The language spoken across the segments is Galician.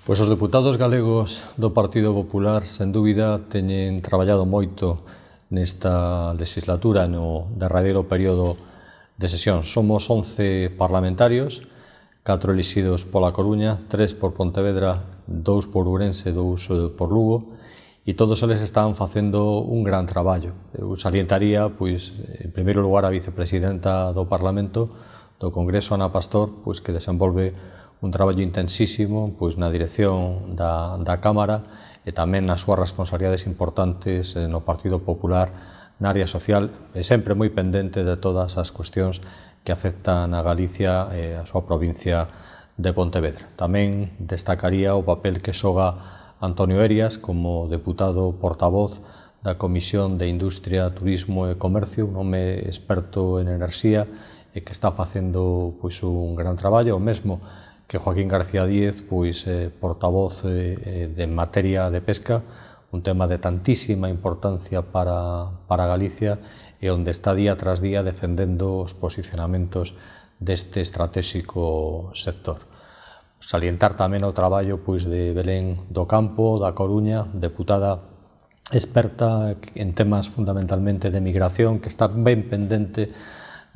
Pois os deputados galegos do Partido Popular, sen dúbida, teñen traballado moito nesta legislatura, no derradeiro período de sesión. Somos 11 parlamentarios, 4 elixidos pola Coruña, 3 por Pontevedra, 2 por Ourense e 2 por Lugo, e todos eles están facendo un gran traballo. Eu salientaría, pois, en primeiro lugar, a vicepresidenta do Parlamento, do Congreso, Ana Pastor, pois, que desenvolve un traballo intensísimo pois, na dirección da Cámara e tamén nas súas responsabilidades importantes no Partido Popular na área social e sempre moi pendente de todas as cuestións que afectan a Galicia e a súa provincia de Pontevedra. Tamén destacaría o papel que xoga Antonio Erias como deputado portavoz da Comisión de Industria, Turismo e Comercio, un home experto en enerxía e que está facendo pois, un gran traballo, o mesmo que Joaquín García Díez, pois, portavoz de materia de pesca, un tema de tantísima importancia para Galicia e onde está día tras día defendendo os posicionamentos deste estratégico sector. Salientar tamén o traballo pois, de Belén do Campo, da Coruña, deputada experta en temas fundamentalmente de migración, que está ben pendente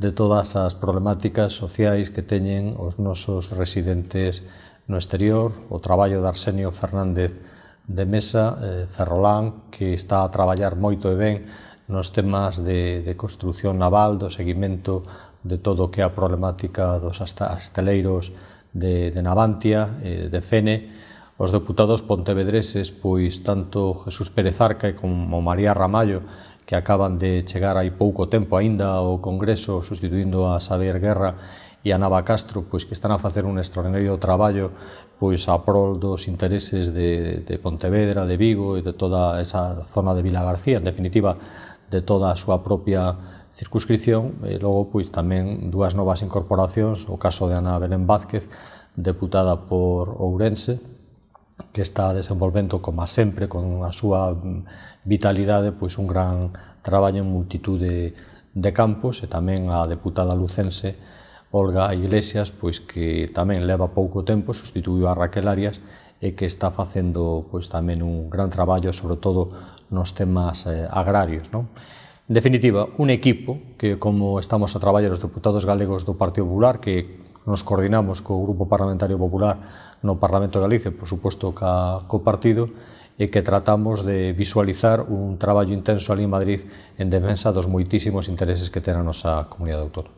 de todas as problemáticas sociais que teñen os nosos residentes no exterior, o traballo de Arsenio Fernández de Mesa, Ferrolán, que está a traballar moito e ben nos temas de construción naval, do seguimento de todo o que é a problemática dos asteleiros de Navantia, de Fene, os deputados pontevedreses, pois tanto Jesús Pérez Arca como María Ramallo, que acaban de chegar hai pouco tempo aínda ao Congreso sustituindo a Xavier Guerra e a Nava Castro, pois que están a facer un extraordinario traballo pois a prol dos intereses de Pontevedra, de Vigo e de toda esa zona de Vilagarcía, en definitiva de toda a súa propia circunscripción, e logo pois tamén dúas novas incorporacións, o caso de Ana Belén Vázquez, deputada por Ourense, que está desenvolvendo, como sempre, con a súa vitalidade, pois un gran traballo en multitude de campos, e tamén a deputada lucense Olga Iglesias, pois que tamén leva pouco tempo, sustituiu a Raquel Arias, e que está facendo pois tamén un gran traballo, sobre todo nos temas agrarios, non? En definitiva, un equipo que, como estamos a traballar os deputados galegos do Partido Popular, que nos coordinamos co Grupo Parlamentario Popular no Parlamento de Galicia, por suposto co partido, e que tratamos de visualizar un traballo intenso ali en Madrid en defensa dos moitísimos intereses que ten a nosa comunidade autónoma.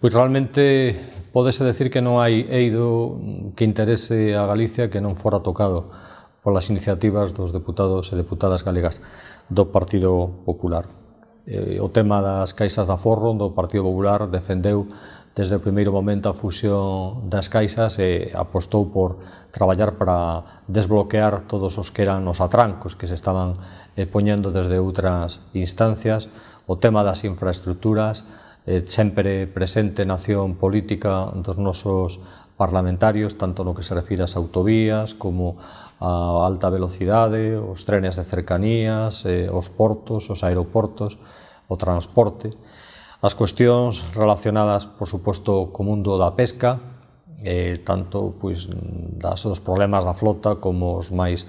Pois realmente pódese decir que non hai eido que interese a Galicia que non fora tocado polas iniciativas dos deputados e deputadas galegas do Partido Popular. O tema das caixas de aforro do Partido Popular defendeu desde o primeiro momento a fusión das caixas e apostou por traballar para desbloquear todos os que eran os atrancos que se estaban poñendo desde outras instancias. O tema das infraestructuras, sempre presente na acción política dos nosos parlamentarios, tanto no que se refire ás autovías como a alta velocidade, os trenes de cercanías, os portos, os aeroportos, o transporte, as cuestións relacionadas, por suposto, co mundo da pesca, tanto pois, dos problemas da flota como os máis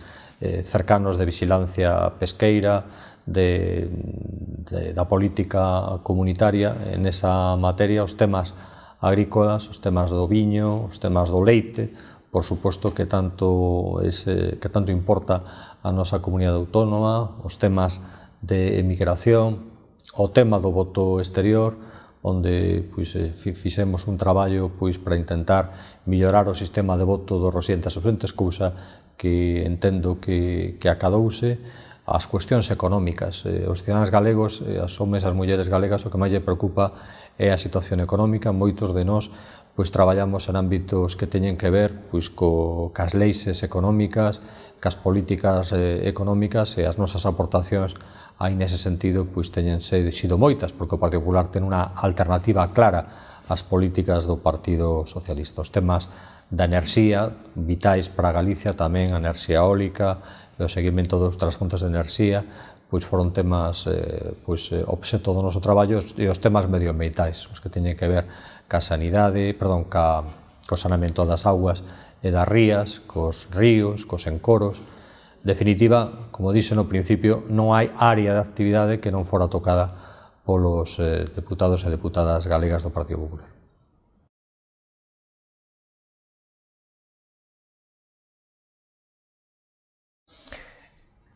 cercanos de vigilancia pesqueira, da política comunitaria en esa materia, os temas agrícolas, os temas do viño, os temas do leite, por suposto que tanto importa a nosa comunidade autónoma, os temas de emigración, o tema do voto exterior, onde fixemos un traballo para intentar mellorar o sistema de voto dos residentes ausentes, cousa que entendo que acadouse. As cuestións económicas, os cidadáns galegos, as homes e as mulleres galegas, o que máis lle preocupa é a situación económica. Moitos de nós traballamos en ámbitos que teñen que ver cas leis económicas, cas políticas económicas, e as nosas aportacións aí nese sentido teñen sido moitas, porque o Partido Popular ten unha alternativa clara ás políticas do Partido Socialista. Os temas da enerxía, vitais para Galicia tamén, a enerxía eólica e o seguimento de outras fontes de enerxía, pois foron temas obxecto do noso traballo e os temas medioambientais, os que teñen que ver ca sanidade, perdón, co saneamento das augas e das rías, cos ríos, cos encoros. En definitiva, como dixen no principio, non hai área de actividade que non fora tocada polos deputados e deputadas galegas do Partido Popular.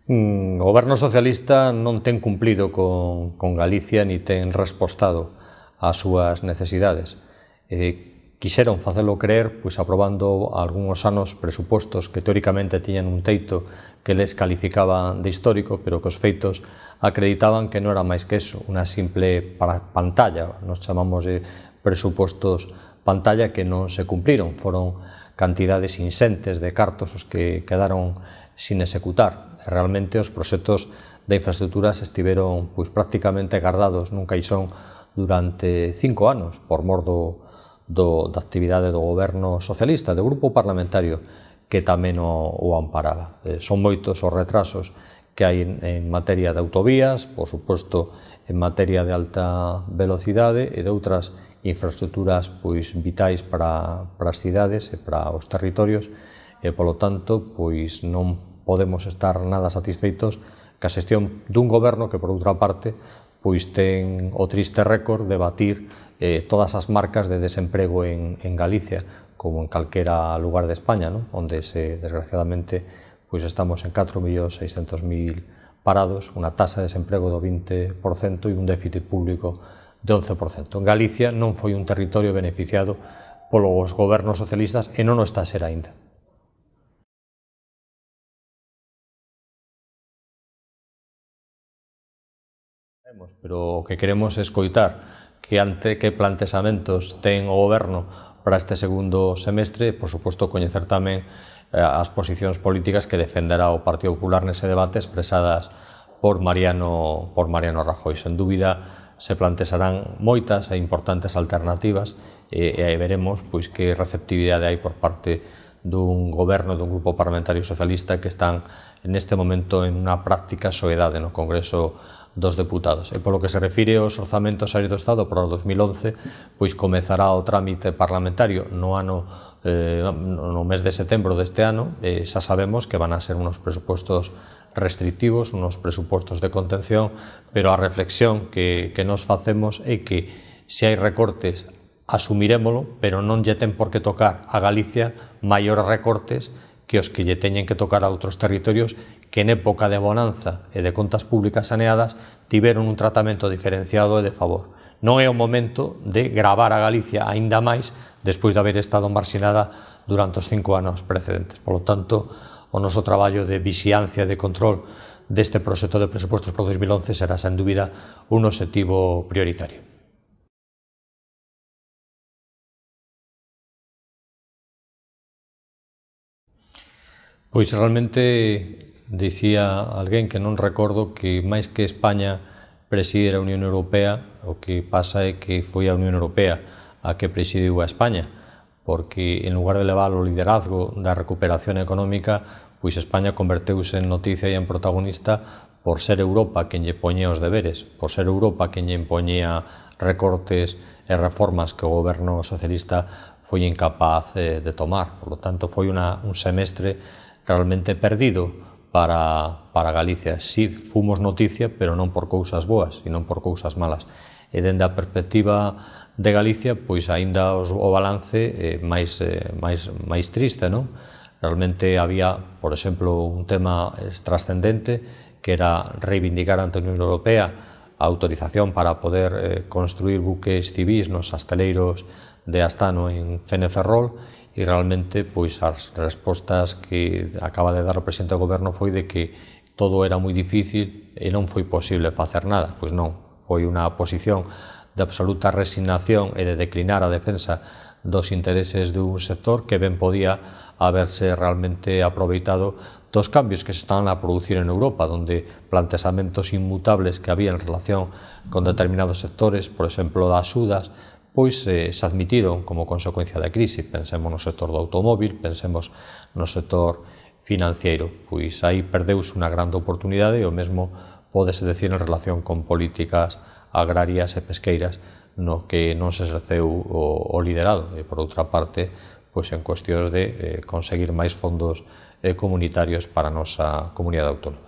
O goberno socialista non ten cumplido con Galicia ni ten respostado ás súas necesidades. Quixeron facelo creer pois aprobando algúns anos presupostos que teóricamente tiñan un teito que les calificaban de histórico, pero que os feitos acreditaban que non era máis que eso, unha simple pantalla, nos chamamos de presupostos pantalla que non se cumpliron, foron cantidades inxentes de cartos os que quedaron sin executar. Realmente os proxectos de infraestructuras estiveron prácticamente guardados nun caixón durante 5 anos por mor da actividade do goberno socialista, do grupo parlamentario que tamén o amparaba. Son moitos os retrasos que hai en materia de autovías, por suposto en materia de alta velocidade e de outras infraestructuras vitais para as cidades e para os territorios e, polo tanto, non podemos estar nada satisfeitos ca xestión dun goberno que, por outra parte, ten o triste récord de batir todas as marcas de desemprego en Galicia, como en calquera lugar de España, onde, desgraciadamente, estamos en 4.600.000 parados, unha tasa de desemprego do 20% e un déficit público de 11%. En Galicia non foi un territorio beneficiado polos gobernos socialistas e non o está a ser aínda. Pero o que queremos é escoitar que plantexamentos ten o goberno para este segundo semestre e, por suposto, coñecer tamén as posicións políticas que defenderá o Partido Popular nese debate expresadas por Mariano Rajoy. Sen dúbida, se plantexarán moitas e importantes alternativas e veremos que receptividade hai por parte dun goberno, dun grupo parlamentario socialista que están neste momento en unha práctica soedade no Congreso dos Deputados. E polo que se refire aos orzamentos aéreos do Estado para o 2011, comezará o trámite parlamentario no mes de setembro deste ano. Xa sabemos que van a ser unos presupostos restrictivos, unos presupostos de contención, pero a reflexión que nos facemos é que se hai recortes asumirémolo, pero non lle ten por que tocar a Galicia maiores recortes que os que lle teñen que tocar a outros territorios que en época de bonanza e de contas públicas saneadas tiveron un tratamento diferenciado e de favor. Non é o momento de gravar a Galicia aínda máis despois de haber estado marxinada durante os 5 anos precedentes. Por lo tanto, o noso traballo de vixiancia e de control deste proxecto de presupostos para o 2011 será, sen dúbida, un obxectivo prioritario. Pois realmente dicía alguén que non recordo que máis que España preside a Unión Europea, o que pasa é que foi a Unión Europea a que presidiu a España, porque en lugar de levar o liderazgo da recuperación económica, España converteuse en noticia e en protagonista por ser Europa quen lle poñía os deberes, por ser Europa quen lle impoñía recortes e reformas que o goberno socialista foi incapaz de tomar. Por lo tanto, foi un semestre realmente perdido para Galicia. Si fomos noticia, pero non por cousas boas, sino por cousas malas. E dende a perspectiva de Galicia, aínda o balance é máis triste, non? Realmente había, por exemplo, un tema trascendente que era reivindicar ante a Unión Europea a autorización para poder construir buques civís nos asteleiros de Astano en Feneferrol, e realmente as respostas que acaba de dar o presidente do goberno foi de que todo era moi difícil e non foi posible facer nada. Pois non, foi unha posición de absoluta resignación e de declinar a defensa dos intereses dun sector que ben podía haberse realmente aproveitado dos cambios que se estaban a producir en Europa, onde plantexamentos inmutables que había en relación con determinados sectores, por exemplo, das axudas, se admitiron como consecuencia da crise. Pensemos no sector do automóvil, pensemos no sector financiero. Aí perdeuse unha grande oportunidade e o mesmo pódese decir en relación con políticas agrarias e pesqueiras no que non se exerceu o liderado, e por outra parte pois en cuestións de conseguir máis fondos comunitarios para a nosa comunidade autónoma.